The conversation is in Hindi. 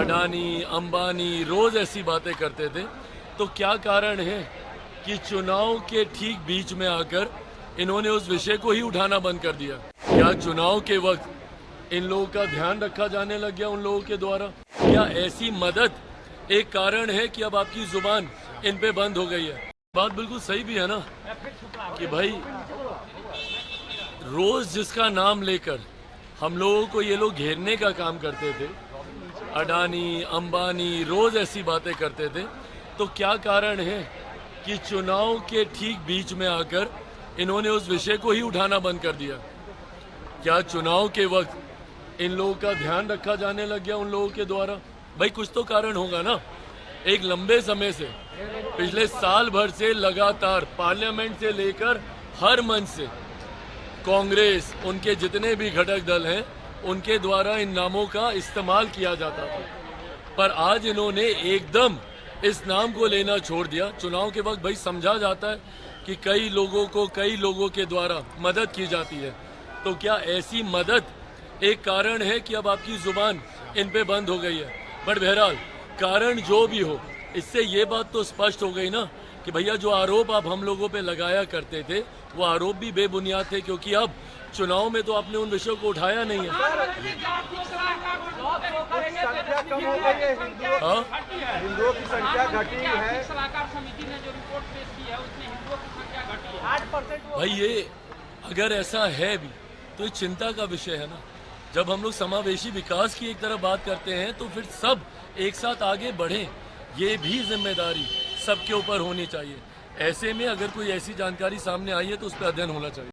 अडानी, अंबानी रोज ऐसी बातें करते थे। तो क्या कारण है कि चुनाव के ठीक बीच में आकर इन्होंने उस विषय को ही उठाना बंद कर दिया? क्या चुनाव के वक्त इन लोगों का ध्यान रखा जाने लग गया उन लोगों के द्वारा? क्या ऐसी मदद एक कारण है कि अब आपकी जुबान इन पे बंद हो गई है? बात बिल्कुल सही भी है ना कि भाई रोज जिसका नाम लेकर हम लोगों को ये लोग घेरने का काम करते थे, अडानी, अंबानी रोज ऐसी बातें करते थे। तो क्या कारण है कि चुनाव के ठीक बीच में आकर इन्होंने उस विषय को ही उठाना बंद कर दिया? क्या चुनाव के वक्त इन लोगों का ध्यान रखा जाने लग गया उन लोगों के द्वारा? भाई कुछ तो कारण होगा ना। एक लंबे समय से, पिछले साल भर से लगातार पार्लियामेंट से लेकर हर मंच से कांग्रेस, उनके जितने भी घटक दल हैं, उनके द्वारा इन नामों का इस्तेमाल किया जाता था। पर आज इन्होंने एकदम इस नाम को लेना छोड़ दिया। चुनाव के वक्त भाई समझा जाता है कि कई लोगों के द्वारा मदद की जाती है। तो क्या ऐसी मदद एक कारण है कि अब आपकी जुबान इन पे बंद हो गई है? बट बहरहाल कारण जो भी हो, इससे ये बात तो स्पष्ट हो गई ना कि भैया जो आरोप आप हम लोगों पे लगाया करते थे वो आरोप भी बेबुनियाद थे, क्योंकि अब चुनाव में तो आपने उन विषयों को उठाया नहीं है। हिंदुओं की संख्या घटी है। भाई ये अगर ऐसा है भी तो ये चिंता का विषय है ना। जब हम लोग समावेशी विकास की एक तरफ बात करते हैं तो फिर सब एक साथ आगे बढ़ें, ये भी जिम्मेदारी सबके ऊपर होनी चाहिए। ऐसे में अगर कोई ऐसी जानकारी सामने आई है तो उस पर अध्ययन होना चाहिए।